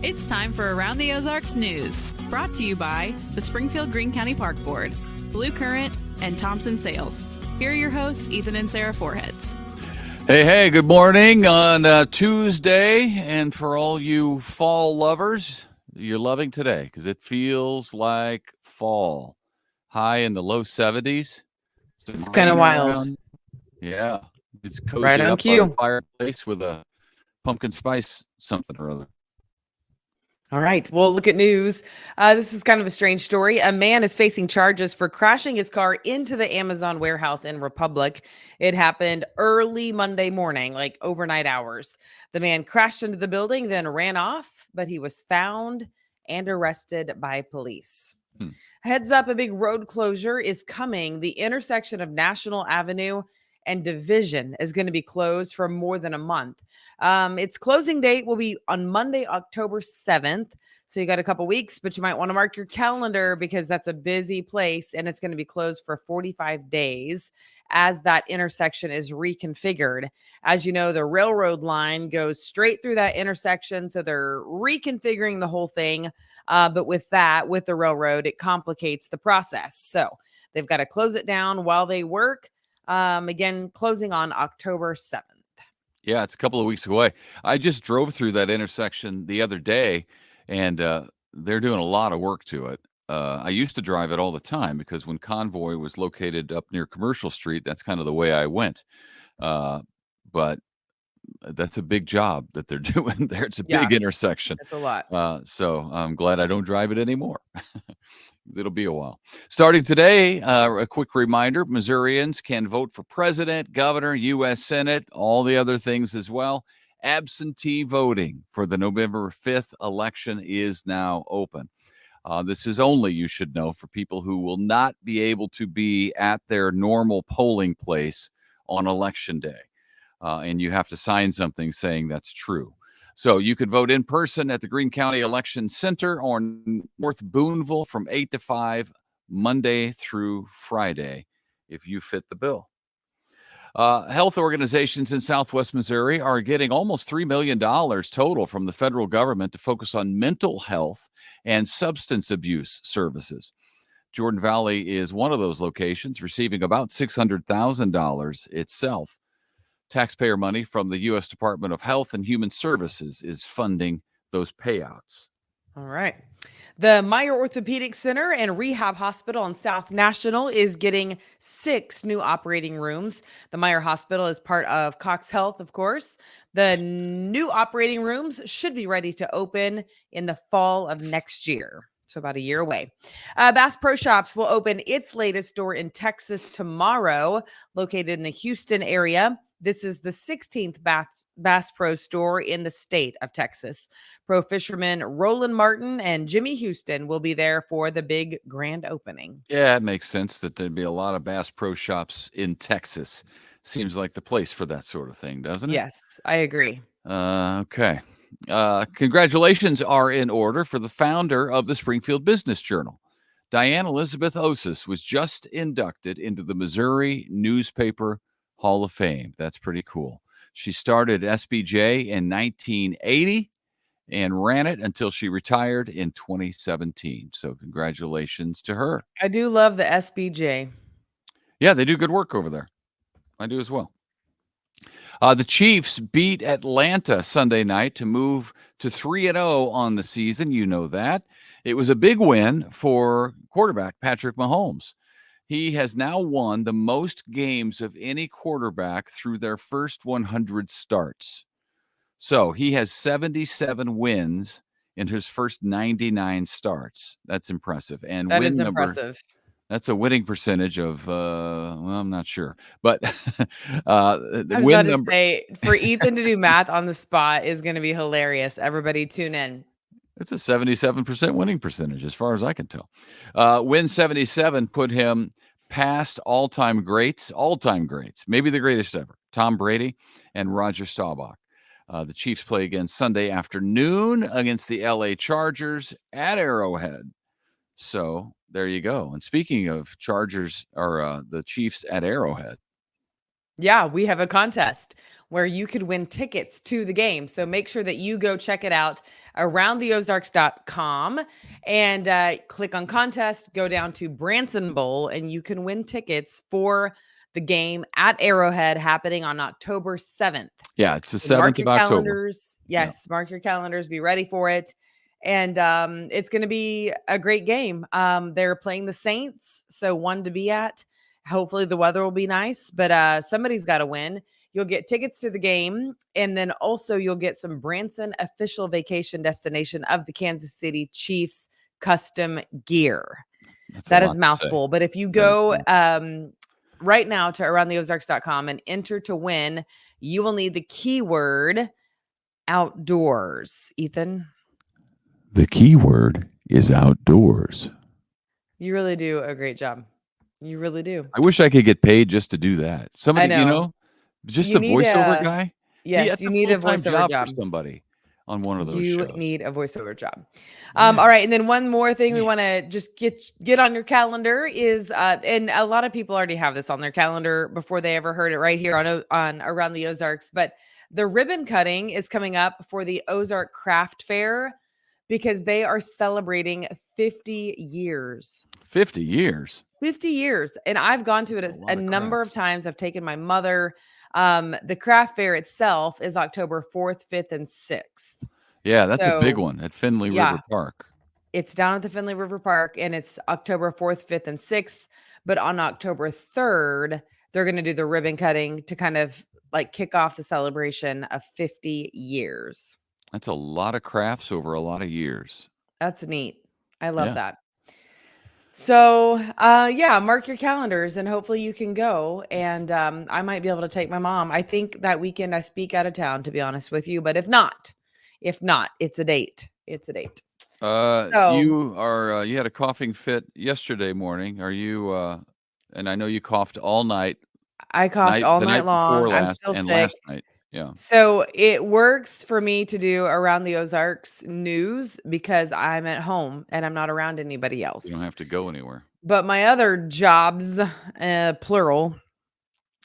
It's time for Around the Ozarks News, brought to you by the Springfield Greene County Park Board, Blue Current, and Thompson Sales. Here are your hosts, Ethan and Sarah Foreheads. Hey, good morning on Tuesday. And for all you fall lovers, you're loving today because it feels like fall. High in the low 70s. It's kind of wild. Around. Yeah, it's cozy Right on up by cue. the fireplace with a pumpkin spice something or other. All right. Well, look at news. This is kind of a strange story. A man is facing charges for crashing his car into the Amazon warehouse in Republic. It happened early Monday morning, like overnight hours. The man crashed into the building, then ran off, but he was found and arrested by police. Heads up, a big road closure is coming. The intersection of National Avenue and Division is going to be closed for more than a month. Its closing date will be on Monday, October 7th. So you got a couple weeks, but you might want to mark your calendar because that's a busy place and it's going to be closed for 45 days as that intersection is reconfigured. As you know, the railroad line goes straight through that intersection. So they're reconfiguring the whole thing. But with the railroad, it complicates the process. So they've got to close it down while they work. Again, closing on October 7th. Yeah, it's a couple of weeks away. I just drove through that intersection the other day, and they're doing a lot of work to it. I used to drive it all the time because when Convoy was located up near Commercial Street, that's kind of the way I went. But that's a big job that they're doing there. It's a big intersection. That's a lot. So I'm glad I don't drive it anymore. It'll be a while. Starting today, a quick reminder, Missourians can vote for president, governor, U.S. Senate, all the other things as well. Absentee voting for the November 5th election is now open. This is only, you should know, for people who will not be able to be at their normal polling place on Election Day. And you have to sign something saying that's true. So you could vote in person at the Greene County Election Center or North Boonville from 8 to 5, Monday through Friday, if you fit the bill. Health organizations in Southwest Missouri are getting almost $3 million total from the federal government to focus on mental health and substance abuse services. Jordan Valley is one of those locations, receiving about $600,000 itself. Taxpayer money from the U.S. Department of Health and Human Services is funding those payouts. All right. The Meyer Orthopedic Center and Rehab Hospital on South National is getting 6 new operating rooms. The Meyer Hospital is part of Cox Health, of course. The new operating rooms should be ready to open in the fall of next year. So about a year away. Bass Pro Shops will open its latest store in Texas tomorrow, located in the Houston area. This is the 16th Bass Pro store in the state of Texas. Pro fisherman Roland Martin and Jimmy Houston will be there for the big grand opening. Yeah, it makes sense that there'd be a lot of Bass Pro Shops in Texas. Seems like the place for that sort of thing, doesn't it? Yes, I agree. Okay. Congratulations are in order for the founder of the Springfield Business Journal. Diane Elizabeth Osis was just inducted into the Missouri Newspaper Hall of Fame. That's pretty cool. She started SBJ in 1980 and ran it until she retired in 2017. So congratulations to her. I do love the SBJ. Yeah, they do good work over there. I do as well. The Chiefs beat Atlanta Sunday night to move to 3-0 on the season. You know that. It was a big win for quarterback Patrick Mahomes. He has now won the most games of any quarterback through their first 100 starts. So he has 77 wins in his first 99 starts. That's impressive. And that is impressive. That's a winning percentage of, well, I'm not sure. But the win number. For Ethan to do math on the spot is going to be hilarious. Everybody tune in. It's a 77% winning percentage, as far as I can tell. Win 77 put him past all-time greats, maybe the greatest ever, Tom Brady and Roger Staubach. The Chiefs play again Sunday afternoon against the LA Chargers at Arrowhead. So there you go. And speaking of Chargers or the Chiefs at Arrowhead, Yeah, we have a contest where you could win tickets to the game. So make sure that you go check it out, aroundtheozarks.com, and click on contest, go down to Branson Bowl, and you can win tickets for the game at Arrowhead happening on October 7th. Yeah, it's the So mark 7th your of October. calendars. Yes, mark your calendars. Be ready for it. And it's going to be a great game. They're playing the Saints, so one to be at. Hopefully the weather will be nice, but somebody's got to win. You'll get tickets to the game, and then also you'll get some Branson official vacation destination of the Kansas City Chiefs custom gear. That is a mouthful. But if you go right now to aroundtheozarks.com and enter to win, you will need the keyword outdoors. Ethan? The keyword is outdoors. You really do a great job. You really do. I wish I could get paid just to do that. Somebody, just a voiceover guy. Yes, you need a voiceover job for somebody on one of those shows. You need a voiceover job. All right, and then one more thing we want to just get on your calendar is, and a lot of people already have this on their calendar before they ever heard it right here on Around the Ozarks, but the ribbon cutting is coming up for the Ozark Craft Fair because they are celebrating 50 years. 50 years? 50 years. And I've gone to it a number of times. I've taken my mother. The craft fair itself is October 4th, 5th, and 6th. Yeah, that's a big one at Findlay River Park. It's down at the Findlay River Park, and it's October 4th, 5th, and 6th. But on October 3rd, they're going to do the ribbon cutting to kind of like kick off the celebration of 50 years. That's a lot of crafts over a lot of years. That's neat. I love that. So, mark your calendars and hopefully you can go. And I might be able to take my mom. I think that weekend I speak out of town, to be honest with you. But if not, it's a date. It's a date. You had a coughing fit yesterday morning. Are you? And I know you coughed all night. I coughed all night long. I'm still sick. Last night. Yeah. So it works for me to do Around the Ozarks news because I'm at home and I'm not around anybody else. You don't have to go anywhere. But my other jobs, plural,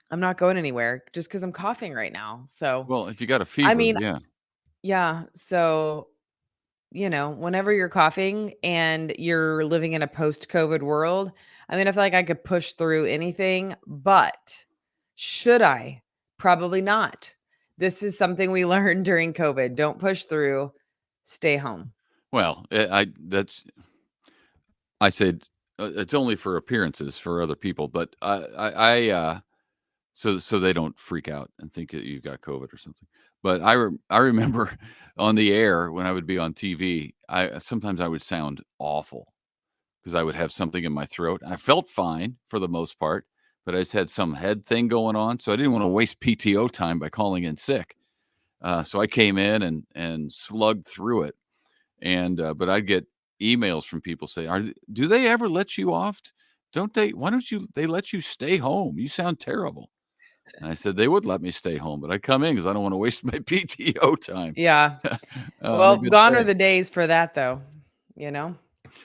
I'm not going anywhere just because I'm coughing right now. So, well, if you got a fever, yeah. So, whenever you're coughing and you're living in a post-COVID world, I mean, I feel like I could push through anything, but should I? Probably not. This is something we learned during COVID. Don't push through. Stay home. Well, I said it's only for appearances for other people, but so they don't freak out and think that you got COVID or something. But I remember on the air when I would be on TV, sometimes I would sound awful because I would have something in my throat. And I felt fine for the most part, but I just had some head thing going on. So I didn't want to waste PTO time by calling in sick. So I came in and slugged through it. And but I'd get emails from people saying, do they ever let you off? Why don't they let you stay home? You sound terrible. And I said, they would let me stay home, but I come in because I don't want to waste my PTO time. Yeah. Well, gone are the days for that though,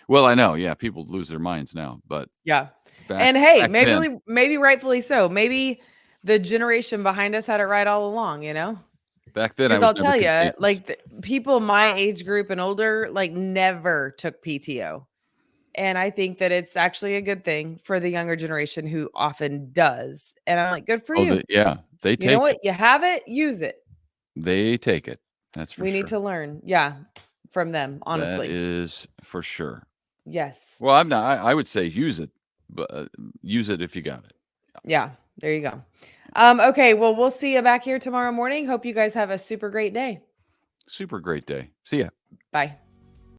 Well, I know. Yeah. People lose their minds now, but yeah. And hey, maybe rightfully so. Maybe the generation behind us had it right all along, Back then, I'll tell you, like people my age group and older, like never took PTO. And I think that it's actually a good thing for the younger generation who often does. And I'm like, good for you. They take it. You know what? You have it, use it. They take it. That's for sure. We need to learn. Yeah. From them, honestly. That is for sure. Yes. Well, I'm not. I would say use it, but use it if you got it. Yeah. There you go. Okay. Well, we'll see you back here tomorrow morning. Hope you guys have a super great day. Super great day. See ya. Bye.